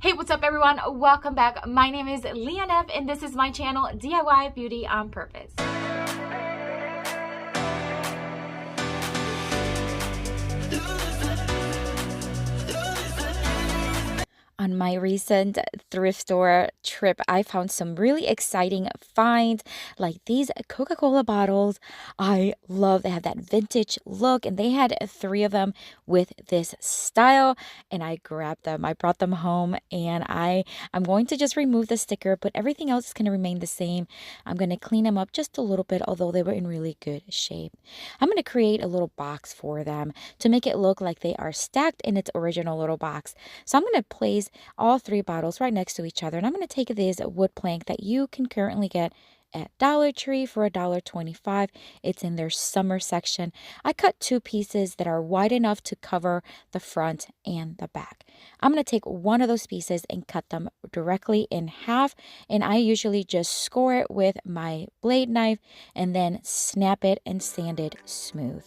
Hey, what's up everyone? Welcome back. My name is Leon F and this is my channel, DIY Beauty on Purpose. On my recent thrift store trip, I found some really exciting finds, like these Coca-Cola bottles. I love, they have that vintage look, and they had 3 of them with this style, and I grabbed them. I brought them home, and I'm going to just remove the sticker, but everything else is going to remain the same. I'm going to clean them up just a little bit, although they were in really good shape. I'm going to create a little box for them to make it look like they are stacked in its original little box. So I'm going to place all 3 bottles right next to each other, and I'm going to take this wood plank that you can currently get at Dollar Tree for $1.25. It's in their summer section. I cut 2 pieces that are wide enough to cover the front and the back. I'm going to take one of those pieces and cut them directly in half, and I usually just score it with my blade knife and then snap it and sand it smooth.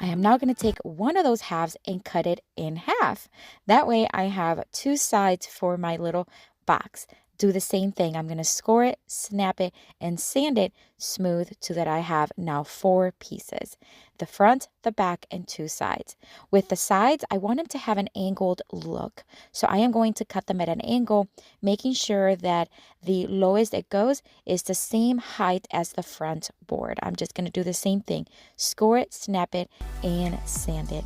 I am now going to take one of those halves and cut it in half. That way I have 2 sides for my little box. Do the same thing. I'm going to score it, snap it, and sand it smooth so that I have now 4 pieces. The front, the back, and 2 sides. With the sides, I want them to have an angled look. So I am going to cut them at an angle, making sure that the lowest it goes is the same height as the front board. I'm just going to do the same thing. Score it, snap it, and sand it.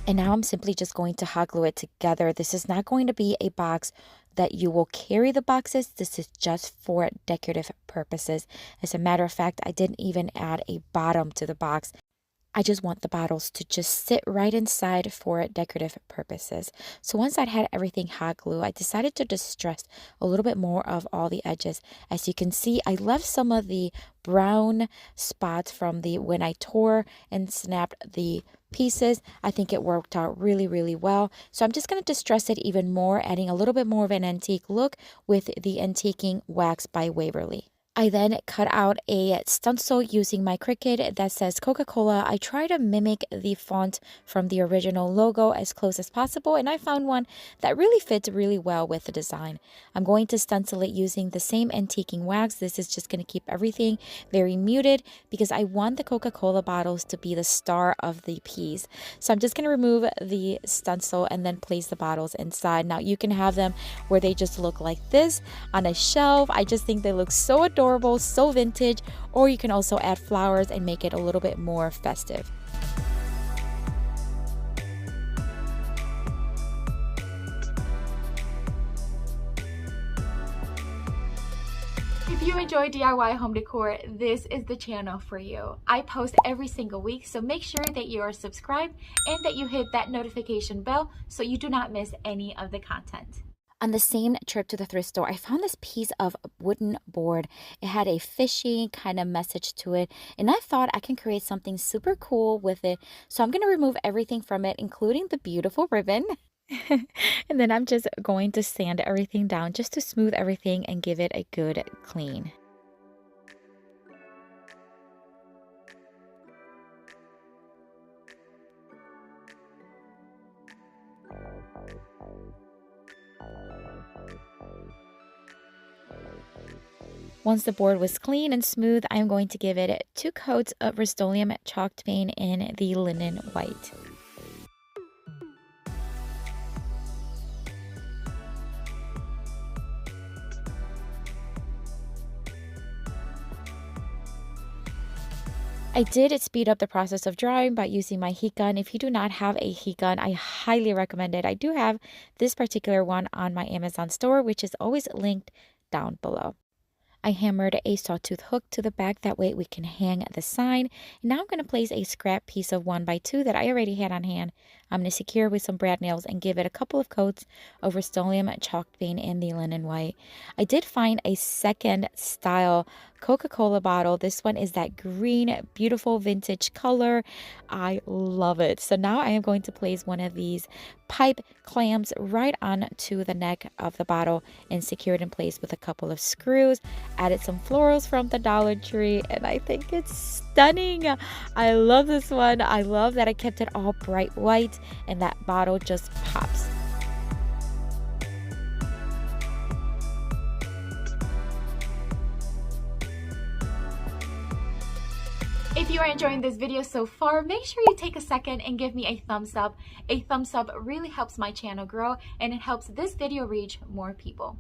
And now I'm simply just going to hot glue it together. This is not going to be a box that you will carry the boxes. This is just for decorative purposes. As a matter of fact, I didn't even add a bottom to the box. I just want the bottles to just sit right inside for decorative purposes. So once I had everything hot glue, I decided to distress a little bit more of all the edges. As you can see, I left some of the brown spots from when I tore and snapped the pieces. I think it worked out really, really well. So I'm just going to distress it even more, adding a little bit more of an antique look with the Antiquing Wax by Waverly. I then cut out a stencil using my Cricut that says Coca-Cola. I try to mimic the font from the original logo as close as possible, and I found one that really fits really well with the design. I'm going to stencil it using the same Antiquing Wax. This is just going to keep everything very muted because I want the Coca-Cola bottles to be the star of the piece. So I'm just going to remove the stencil and then place the bottles inside. Now you can have them where they just look like this on a shelf. I just think they look so adorable, so vintage, or you can also add flowers and make it a little bit more festive. If you enjoy DIY home decor, this is the channel for you. I post every single week, so make sure that you are subscribed and that you hit that notification bell so you do not miss any of the content. On the same trip to the thrift store, I found this piece of wooden board. It had a fishy kind of message to it, and I thought I can create something super cool with it. So I'm going to remove everything from it, including the beautiful ribbon. And then I'm just going to sand everything down just to smooth everything and give it a good clean. Once the board was clean and smooth, I'm going to give it 2 coats of Rust-Oleum chalked paint in the linen white. I did speed up the process of drying by using my heat gun. If you do not have a heat gun, I highly recommend it. I do have this particular one on my Amazon store, which is always linked down below. I hammered a sawtooth hook to the back, that way we can hang the sign. And now I'm going to place a scrap piece of 1x2 that I already had on hand. I'm going to secure with some brad nails and give it a couple of coats of Rust-Oleum chalk paint in the linen white. I did find a second style Coca-Cola bottle. This one is that green, beautiful vintage color. I love it. So now I am going to place one of these pipe clamps right onto the neck of the bottle and secure it in place with a couple of screws. Added some florals from the Dollar Tree, and I think it's stunning. I love this one. I love that I kept it all bright white, and that bottle just pops. If you are enjoying this video so far, make sure you take a second and give me a thumbs up. A thumbs up really helps my channel grow, and it helps this video reach more people.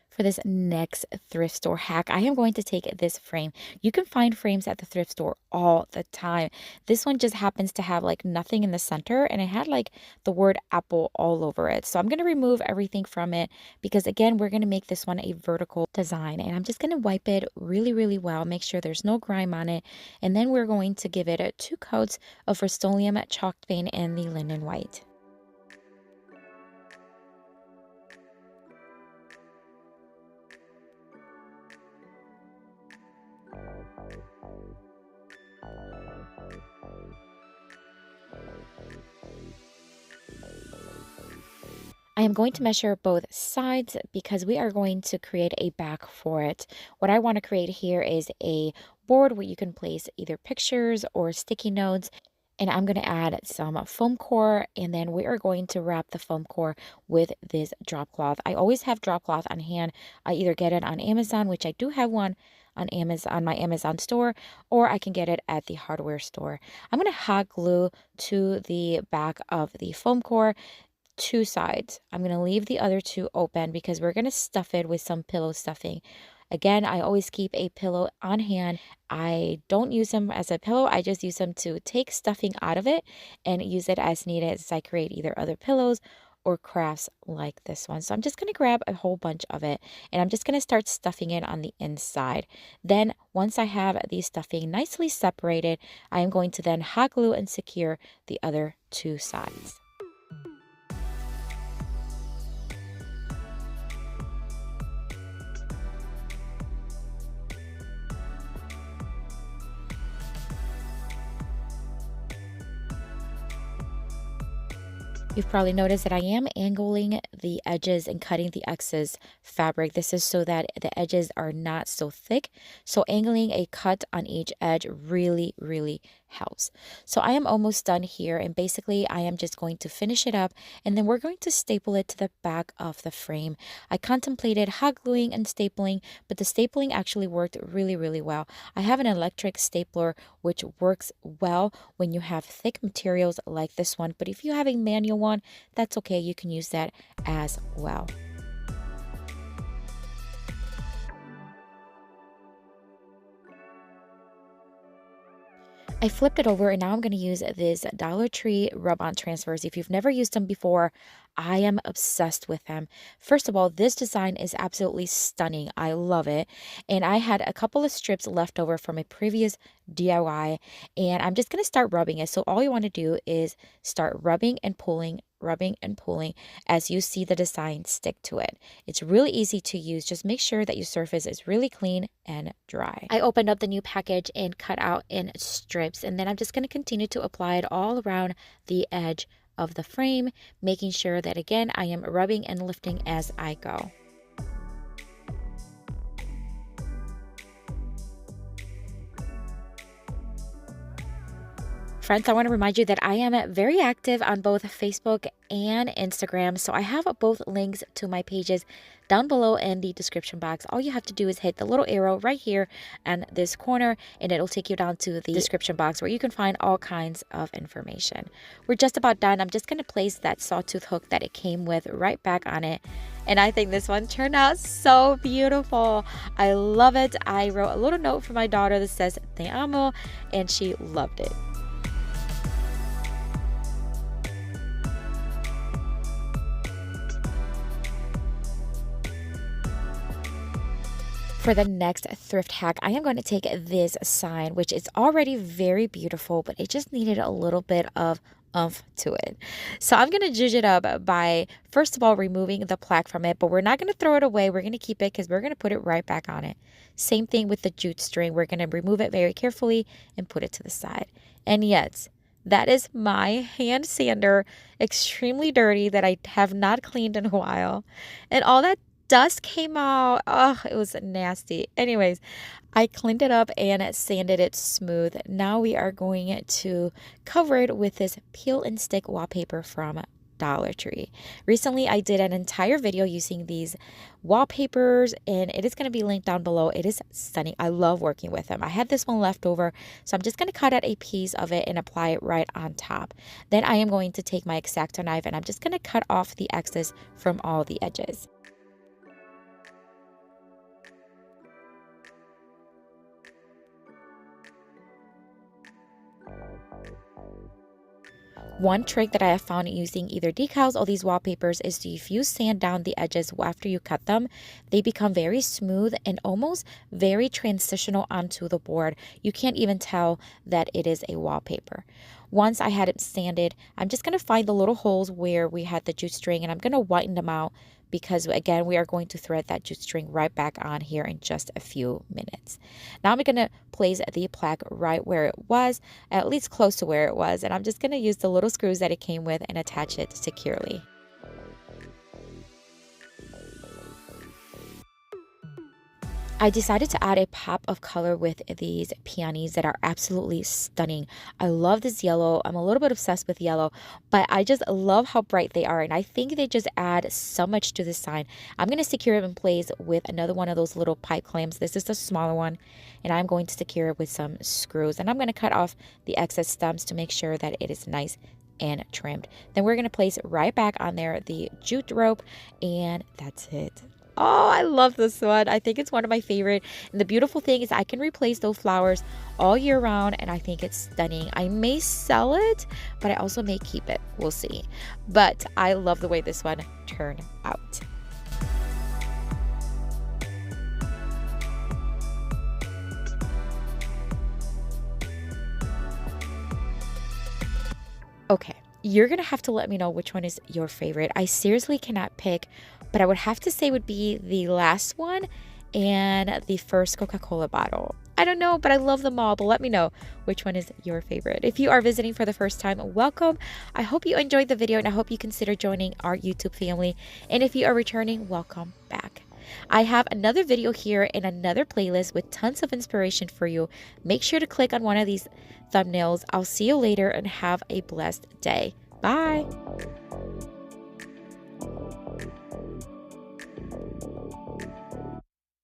For this next thrift store hack, I am going to take this frame. You can find frames at the thrift store all the time. This one just happens to have like nothing in the center, and it had like the word Apple all over it. So I'm going to remove everything from it because again, we're going to make this one a vertical design, and I'm just going to wipe it really, really well. Make sure there's no grime on it. And then we're going to give it 2 coats of Rust-Oleum chalk paint in the linen white. I am going to measure both sides because we are going to create a back for it. What I want to create here is a board where you can place either pictures or sticky notes. And I'm going to add some foam core, and then we are going to wrap the foam core with this drop cloth. I always have drop cloth on hand. I either get it on Amazon, which I do have one on Amazon, my Amazon store, or I can get it at the hardware store. I'm going to hot glue to the back of the foam core 2 sides. I'm going to leave the other 2 open because we're going to stuff it with some pillow stuffing. Again, I always keep a pillow on hand. I don't use them as a pillow. I just use them to take stuffing out of it and use it as needed as I create either other pillows or crafts like this one. So I'm just going to grab a whole bunch of it, and I'm just going to start stuffing it on the inside. Then once I have the stuffing nicely separated, I am going to then hot glue and secure the other 2 sides. You've probably noticed that I am angling the edges and cutting the excess fabric. This is so that the edges are not so thick. So angling a cut on each edge really, really helps. So I am almost done here, and basically I am just going to finish it up, and then we're going to staple it to the back of the frame. I contemplated hot gluing and stapling, but the stapling actually worked really, really well. I have an electric stapler which works well when you have thick materials like this one, but if you have a manual one, that's okay. You can use that as well. I flipped it over, and now I'm going to use this Dollar Tree rub-on transfers. If you've never used them before, I am obsessed with them. First of all, this design is absolutely stunning. I love it. And I had a couple of strips left over from a previous DIY, and I'm just going to start rubbing it. So all you want to do is start rubbing and pulling as you see the design stick to it. It's really easy to use. Just make sure that your surface is really clean and dry. I opened up the new package and cut out in strips, and then I'm just going to continue to apply it all around the edge of the frame, making sure that again I am rubbing and lifting as I go. Friends, I want to remind you that I am very active on both Facebook and Instagram. So I have both links to my pages down below in the description box. All you have to do is hit the little arrow right here in this corner, and it'll take you down to the description box where you can find all kinds of information. We're just about done. I'm just going to place that sawtooth hook that it came with right back on it. And I think this one turned out so beautiful. I love it. I wrote a little note for my daughter that says, "Te amo," and she loved it. For the next thrift hack, I am going to take this sign, which is already very beautiful, but it just needed a little bit of oomph to it. So I'm going to zhuzh it up by, first of all, removing the plaque from it, but we're not going to throw it away. We're going to keep it because we're going to put it right back on it. Same thing with the jute string. We're going to remove it very carefully and put it to the side. And yet, that is my hand sander, extremely dirty, that I have not cleaned in a while. And all that dust came out. Oh, it was nasty. Anyways, I cleaned it up and sanded it smooth. Now we are going to cover it with this peel and stick wallpaper from Dollar Tree. Recently, I did an entire video using these wallpapers, and it is going to be linked down below. It is stunning. I love working with them. I had this one left over, so I'm just going to cut out a piece of it and apply it right on top. Then I am going to take my X-Acto knife, and I'm just going to cut off the excess from all the edges. One trick that I have found using either decals or these wallpapers is if you sand down the edges after you cut them, they become very smooth and almost very transitional onto the board. You can't even tell that it is a wallpaper. Once I had it sanded, I'm just going to find the little holes where we had the jute string, and I'm going to whiten them out because, again, we are going to thread that jute string right back on here in just a few minutes. Now I'm going to place the plaque right where it was, at least close to where it was, and I'm just going to use the little screws that it came with and attach it securely. I decided to add a pop of color with these peonies that are absolutely stunning. I love this yellow. I'm a little bit obsessed with yellow, but I just love how bright they are, and I think they just add so much to the sign. I'm going to secure it in place with another one of those little pipe clamps. This is the smaller one, and I'm going to secure it with some screws, and I'm going to cut off the excess stems to make sure that it is nice and trimmed. Then we're going to place right back on there the jute rope, and that's it. Oh, I love this one. I think it's one of my favorite. And the beautiful thing is I can replace those flowers all year round, and I think it's stunning. I may sell it, but I also may keep it. We'll see. But I love the way this one turned out. Okay, you're going to have to let me know which one is your favorite. I seriously cannot pick, but I would have to say would be the last one and the first Coca-Cola bottle. I don't know, but I love them all. But let me know which one is your favorite. If you are visiting for the first time, welcome. I hope you enjoyed the video, and I hope you consider joining our YouTube family. And if you are returning, welcome back. I have another video here and another playlist with tons of inspiration for you. Make sure to click on one of these thumbnails. I'll see you later and have a blessed day. Bye.